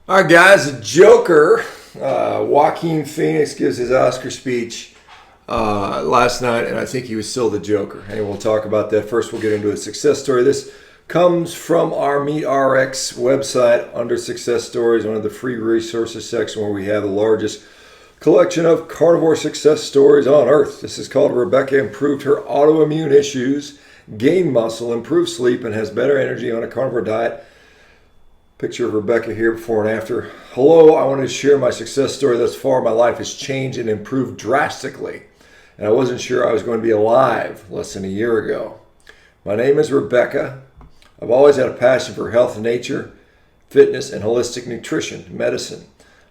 All right, guys, the Joker, Joaquin Phoenix gives his Oscar speech last night, and I think he was still the Joker. And we'll talk about that. First, we'll get into a success story. This comes from our MeetRx website under Success Stories, one of the free resources section where we have the largest collection of carnivore success stories on earth. This is called Rebecca Improved Her Autoimmune Issues, Gained Muscle, Improved Sleep, and Has Better Energy on a Carnivore Diet. Picture of Rebecca here before and after. Hello, I wanted to share my success story thus far. My life has changed and improved drastically, and I wasn't sure I was going to be alive less than a year ago. My name is Rebecca. I've always had a passion for health, nature, fitness, and holistic nutrition, medicine.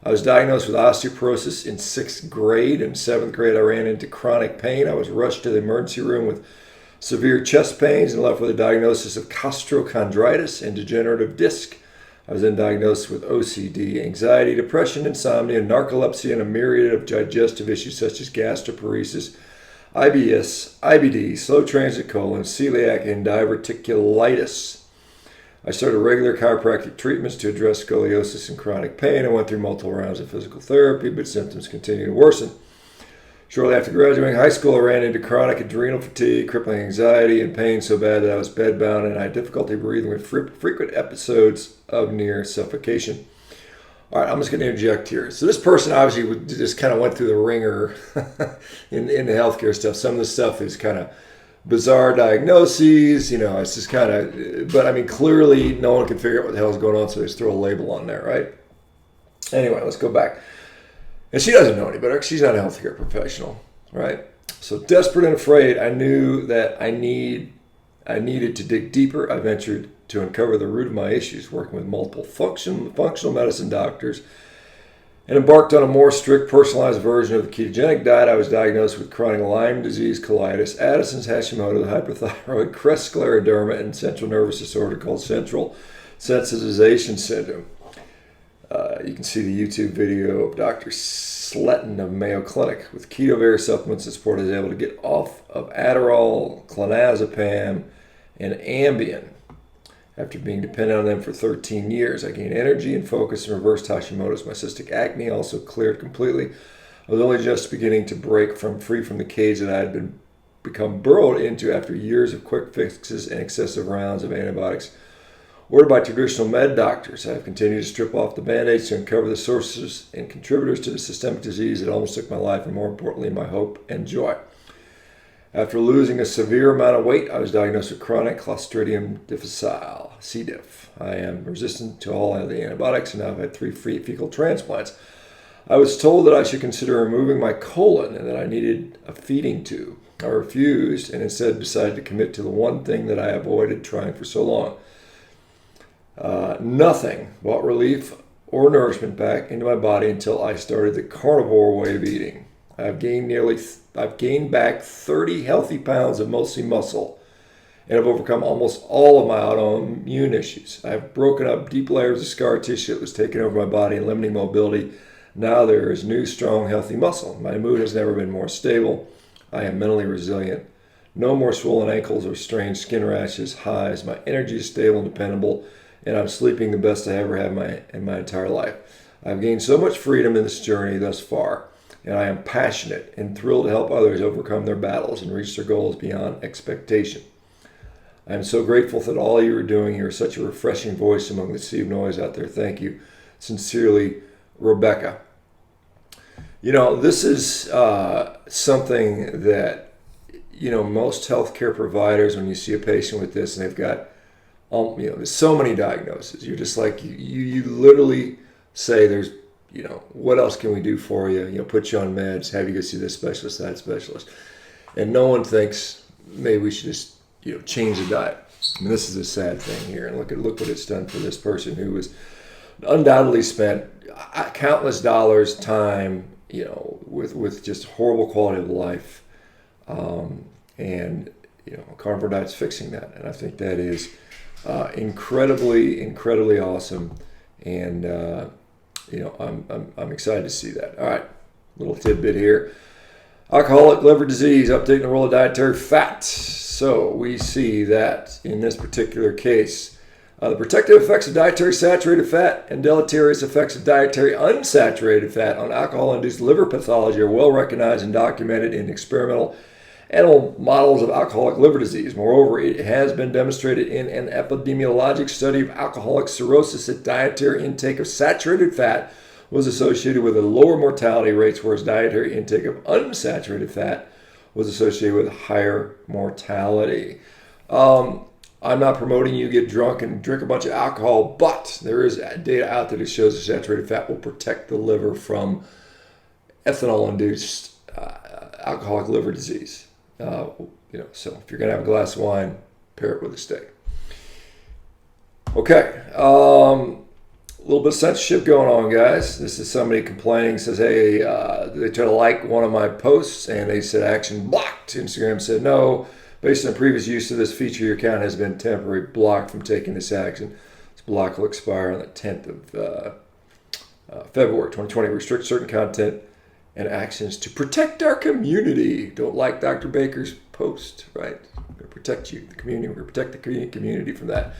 I was diagnosed with osteoporosis in 6th grade. In 7th grade, I ran into chronic pain. I was rushed to the emergency room with severe chest pains and left with a diagnosis of costochondritis and degenerative disc. I was then diagnosed with OCD, anxiety, depression, insomnia, narcolepsy, and a myriad of digestive issues such as gastroparesis, IBS, IBD, slow transit colon, celiac, and diverticulitis. I started regular chiropractic treatments to address scoliosis and chronic pain. I went through multiple rounds of physical therapy, but symptoms continued to worsen. Shortly after graduating high school, I ran into chronic adrenal fatigue, crippling anxiety, and pain so bad that I was bedbound and I had difficulty breathing with frequent episodes of near suffocation. All right, I'm just going to interject here. So this person obviously just kind of went through the ringer in the healthcare stuff. Some of the stuff is kind of bizarre diagnoses, it's just kind of, but I mean, clearly no one can figure out what the hell is going on, so they just throw a label on there, right? Anyway, let's go back. And she doesn't know any better. She's not a healthcare professional, right? So desperate and afraid, I knew that I needed to dig deeper. I ventured to uncover the root of my issues, working with multiple functional medicine doctors, and embarked on a more strict, personalized version of the ketogenic diet. I was diagnosed with chronic Lyme disease, colitis, Addison's, Hashimoto's, hypothyroid, crest scleroderma, and central nervous disorder called central sensitization syndrome. You can see the YouTube video of Dr. Sletton of Mayo Clinic. With KetoVer supplements and support, I was able to get off of Adderall, clonazepam, and Ambien. After being dependent on them for 13 years, I gained energy and focus and reversed Hashimoto's. My cystic acne also cleared completely. I was only just beginning to break free from the cage that I had become burrowed into after years of quick fixes and excessive rounds of antibiotics ordered by traditional med doctors. I have continued to strip off the band-aids to uncover the sources and contributors to the systemic disease that almost took my life, and more importantly, my hope and joy. After losing a severe amount of weight, I was diagnosed with chronic Clostridium difficile, C. diff. I am resistant to all of the antibiotics, and now I've had 3 fecal transplants. I was told that I should consider removing my colon and that I needed a feeding tube. I refused and instead decided to commit to the one thing that I avoided trying for so long. Nothing brought relief or nourishment back into my body until I started the carnivore way of eating. I've gained back 30 healthy pounds of mostly muscle and have overcome almost all of my autoimmune issues. I've broken up deep layers of scar tissue that was taking over my body and limiting mobility. Now there is new, strong, healthy muscle. My mood has never been more stable. I am mentally resilient. No more swollen ankles or strange skin rashes, highs. My energy is stable and dependable, and I'm sleeping the best I ever have in my entire life. I've gained so much freedom in this journey thus far, and I am passionate and thrilled to help others overcome their battles and reach their goals beyond expectation. I am so grateful that all you are doing. You are such a refreshing voice among the sea of noise out there. Thank you. Sincerely, Rebecca. This is something that, most healthcare providers, when you see a patient with this and they've got there's so many diagnoses. You're just like, you literally say there's, what else can we do for you? Put you on meds, have you go see this specialist, that specialist. And no one thinks maybe we should just, change the diet. I mean, this is a sad thing here. And look what it's done for this person who was undoubtedly spent countless dollars, time, with just horrible quality of life. And Carnivore Diet's fixing that. And I think that is incredibly awesome, and I'm excited to see that. All right, little tidbit here: alcoholic liver disease, updating the role of dietary fat. So we see that in this particular case, The protective effects of dietary saturated fat and deleterious effects of dietary unsaturated fat on alcohol-induced liver pathology are well recognized and documented in experimental animal models of alcoholic liver disease. Moreover, it has been demonstrated in an epidemiologic study of alcoholic cirrhosis that dietary intake of saturated fat was associated with a lower mortality rates, whereas dietary intake of unsaturated fat was associated with higher mortality. I'm not promoting you get drunk and drink a bunch of alcohol, but there is data out there that shows that saturated fat will protect the liver from ethanol-induced alcoholic liver disease. So if you're going to have a glass of wine, pair it with a steak. Okay, a little bit of censorship going on, guys. This is somebody complaining, says, hey, they try to like one of my posts, and they said action blocked. Instagram said no. Based on previous use of this feature, your account has been temporarily blocked from taking this action. This block will expire on the 10th of February 2020. Restrict certain content and actions to protect our community. Don't like Dr. Baker's post, right? We're going to protect you, the community. We're going to protect the community from that.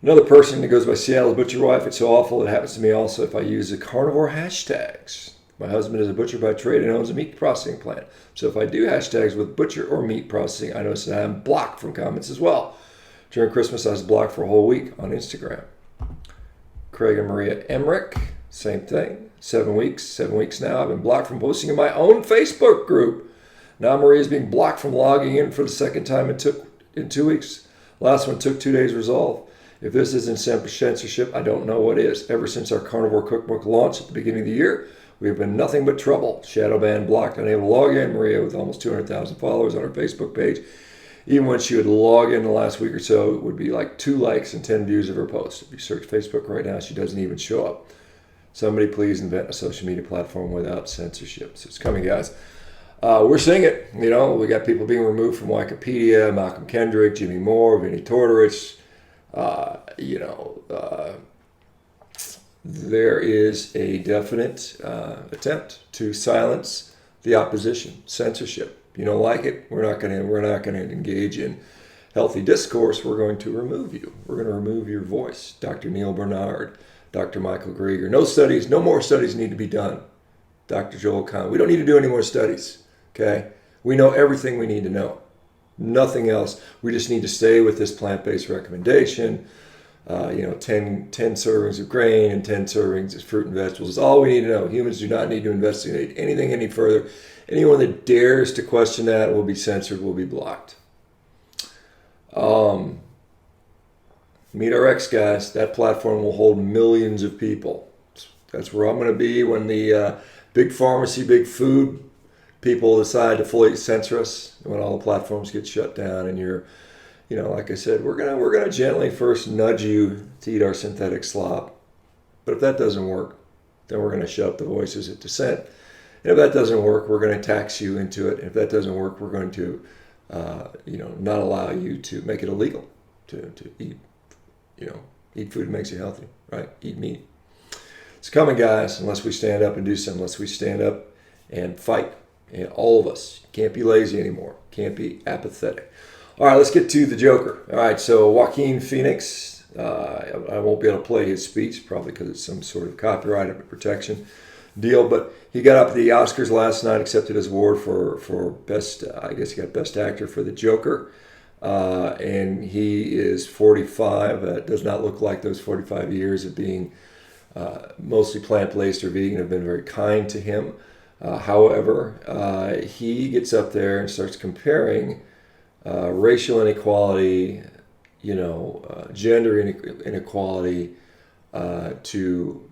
Another person that goes by Seattle's Butcher Wife. It's so awful. It happens to me also if I use the carnivore hashtags. My husband is a butcher by trade and owns a meat processing plant. So if I do hashtags with butcher or meat processing, I notice that I'm blocked from comments as well. During Christmas, I was blocked for a whole week on Instagram. Craig and Maria Emmerich, same thing. 7 weeks. 7 weeks now. I've been blocked from posting in my own Facebook group. Now Maria is being blocked from logging in for the second time in 2 weeks. Last one took 2 days to resolve. If this isn't censorship, I don't know what is. Ever since our carnivore cookbook launched at the beginning of the year, we have been nothing but trouble. Shadow banned, blocked, unable to log in. Maria with almost 200,000 followers on her Facebook page. Even when she would log in the last week or so, it would be like 2 likes and 10 views of her post. If you search Facebook right now, she doesn't even show up. Somebody please invent a social media platform without censorship. So it's coming, guys. We're seeing it. We got people being removed from Wikipedia, Malcolm Kendrick, Jimmy Moore, Vinnie Tortorich. There is a definite attempt to silence the opposition, censorship. You don't like it, we're not going to engage in healthy discourse. We're going to remove you. We're going to remove your voice. Dr. Neil Bernard, Dr. Michael Greger. No more studies need to be done. Dr. Joel Kahn. We don't need to do any more studies. Okay, we know everything we need to know. Nothing else. We just need to stay with this plant-based recommendation. 10 servings of grain and 10 servings of fruit and vegetables is all we need to know. Humans do not need to investigate anything any further. Anyone that dares to question that will be censored, will be blocked. MeatRx, guys, that platform will hold millions of people. That's where I'm going to be when the big pharmacy, big food people decide to fully censor us, when all the platforms get shut down, and you're, like I said, we're gonna gently first nudge you to eat our synthetic slop. But if that doesn't work, then we're gonna shut up the voices of dissent. And if that doesn't work, we're gonna tax you into it. And if that doesn't work, we're going to, not allow you to make it illegal to eat, eat food that makes you healthy, right? Eat meat. It's coming, guys, unless we stand up and do something, unless we stand up and fight. And all of us can't be lazy anymore. Can't be apathetic. All right, let's get to the Joker. All right, so Joaquin Phoenix. I won't be able to play his speech, probably because it's some sort of copyright protection deal. But he got up at the Oscars last night, accepted his award for best. I guess he got best actor for the Joker. And he is 45. It does not look like those 45 years of being mostly plant-based or vegan have been very kind to him. However, he gets up there and starts comparing racial inequality, gender inequality to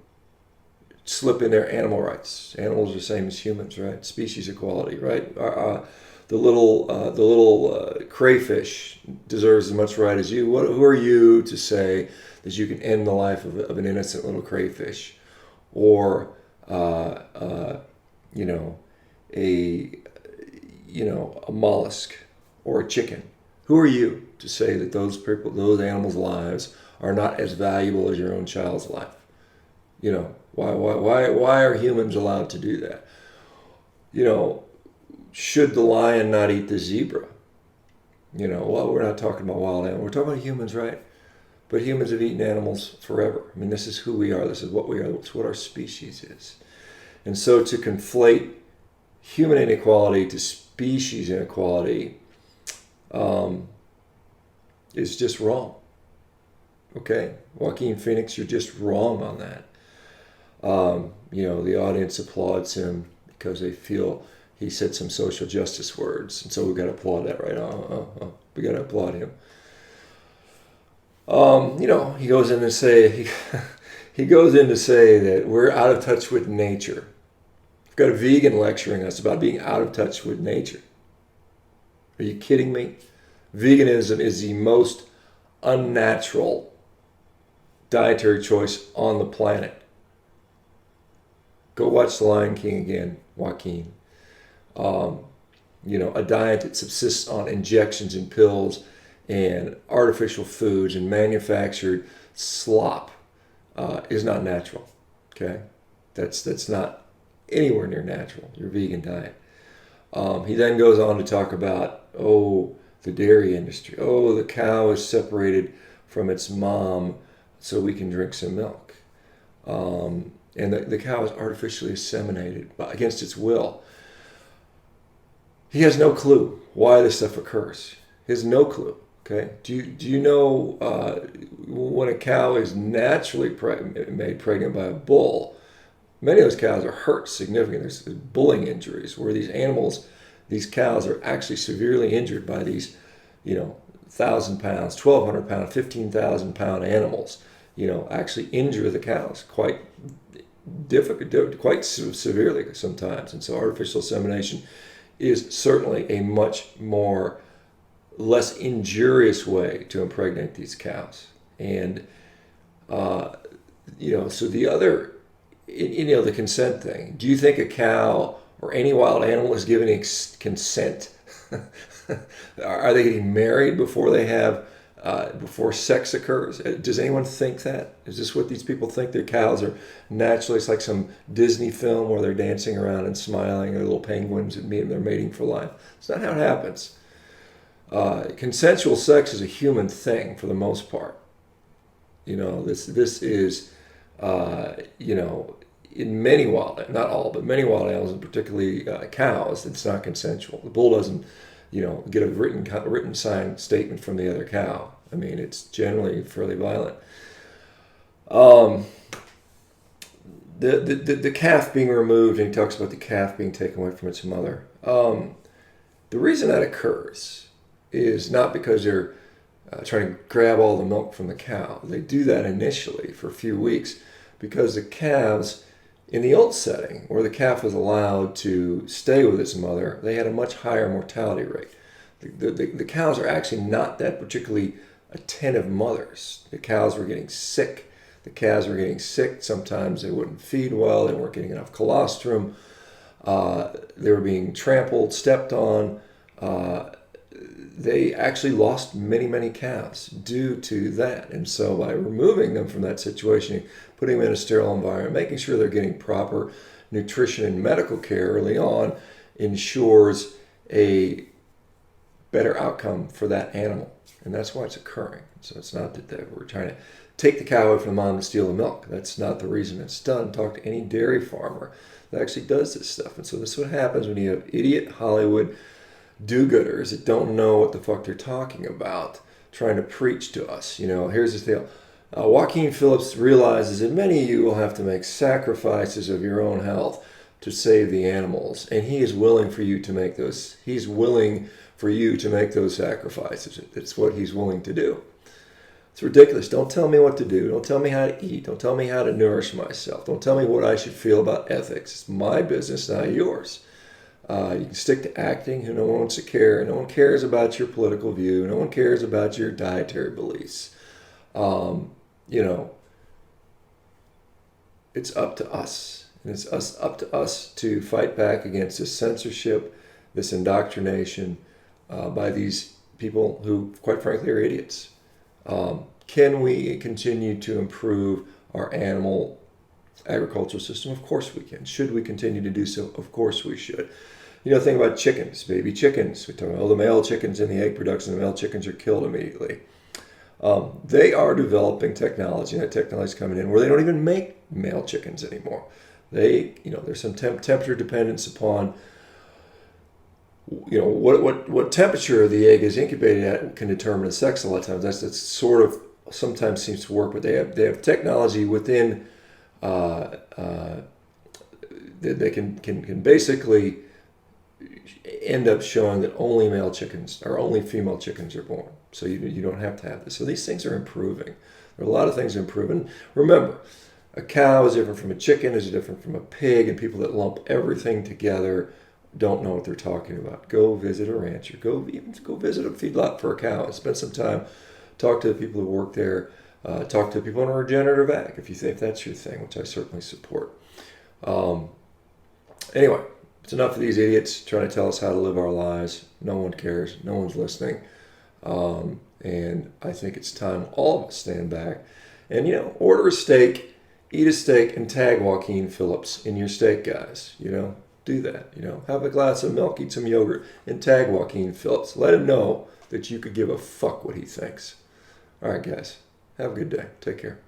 slip in their animal rights. Animals are the same as humans, right? Species equality, right? The little crayfish deserves as much right as you. Who are you to say that you can end the life of an innocent little crayfish, or a mollusk or a chicken? Who are you to say that those animals' lives are not as valuable as your own child's life? Why are humans allowed to do that? Should the lion not eat the zebra? Well, we're not talking about wild animals. We're talking about humans, right? But humans have eaten animals forever. I mean, this is who we are. This is what we are. It's what our species is. And so to conflate human inequality to species inequality is just wrong. Okay? Joaquin Phoenix, you're just wrong on that. The audience applauds him because they feel he said some social justice words. And so we've got to applaud that, right? We got to applaud him. He goes in to say that we're out of touch with nature. We've got a vegan lecturing us about being out of touch with nature. Are you kidding me? Veganism is the most unnatural dietary choice on the planet. Go watch The Lion King again, Joaquin. A diet that subsists on injections and pills and artificial foods and manufactured slop is not natural. Okay, that's not anywhere near natural. Your vegan diet. He then goes on to talk about the dairy industry. The cow is separated from its mom so we can drink some milk. And the cow is artificially inseminated against its will. He has no clue why this stuff occurs. He has no clue. Okay. Do you know when a cow is naturally made pregnant by a bull, many of those cows are hurt significantly. There's bulling injuries where these cows are actually severely injured by these, 1,000 pounds, 1,200 pound, 15,000 pound animals, actually injure the cows quite difficult, quite severely sometimes. And so artificial insemination is certainly a much less injurious way to impregnate these cows. And, so the other, the consent thing, do you think a cow or any wild animal is given consent? Are they getting married before before sex occurs? Does anyone think that? Is this what these people think? Their cows are naturally, it's like some Disney film where they're dancing around and smiling, they're little penguins and they're mating for life. It's not how it happens. Consensual sex is a human thing for the most part. This is, in many wild, not all, but many wild animals, and particularly cows, it's not consensual. The bull doesn't, get a written signed statement from the other cow. I mean, it's generally fairly violent. The calf being removed, and he talks about the calf being taken away from its mother. The reason that occurs is not because they're trying to grab all the milk from the cow. They do that initially for a few weeks because the calves, in the old setting, where the calf was allowed to stay with its mother, they had a much higher mortality rate. The cows are actually not that particularly attentive mothers. The cows were getting sick. The calves were getting sick. Sometimes they wouldn't feed well. They weren't getting enough colostrum. They were being trampled, stepped on. They actually lost many, many calves due to that. And so by removing them from that situation, putting them in a sterile environment, making sure they're getting proper nutrition and medical care early on ensures a better outcome for that animal. And that's why it's occurring. So it's not that we're trying to take the cow away from the mom and steal the milk. That's not the reason it's done. Talk to any dairy farmer that actually does this stuff. And so this is what happens when you have idiot Hollywood do-gooders that don't know what the fuck they're talking about trying to preach to us. Here's the deal. Joaquin Phillips realizes that many of you will have to make sacrifices of your own health to save the animals, and he is willing for you to make those. He's willing for you to make those sacrifices. It's what he's willing to do. It's ridiculous. Don't tell me what to do. Don't tell me how to eat. Don't tell me how to nourish myself. Don't tell me what I should feel about ethics. It's my business, not yours. You can stick to acting. No one wants to care. No one cares about your political view. No one cares about your dietary beliefs. It's up to us. And it's up to us to fight back against this censorship, this indoctrination by these people who, quite frankly, are idiots. Can we continue to improve our animal agricultural system? Of course we can. Should we continue to do so? Of course we should. Think about chickens, baby chickens. We talk about the male chickens in the egg production. The male chickens are killed immediately. They are developing technology, and that technology is coming in where they don't even make male chickens anymore. There's some temperature dependence upon, what temperature the egg is incubated at can determine the sex a lot of times. That's sort of sometimes seems to work, but they have technology within that they can basically end up showing that only male chickens or only female chickens are born. So you don't have to have this. So these things are improving. There are a lot of things improving. Remember, a cow is different from a chicken, is different from a pig, and people that lump everything together don't know what they're talking about. Go visit a rancher. Go visit a feedlot for a cow and spend some time. Talk to the people who work there. Talk to people in a regenerative ag if that's your thing, which I certainly support. Anyway, it's enough of these idiots trying to tell us how to live our lives. No one cares. No one's listening. And I think it's time all of us stand back and, order a steak, eat a steak, and tag Joaquin Phillips in your steak, guys. Do that. Have a glass of milk, eat some yogurt, and tag Joaquin Phillips. Let him know that you could give a fuck what he thinks. All right, guys. Have a good day. Take care.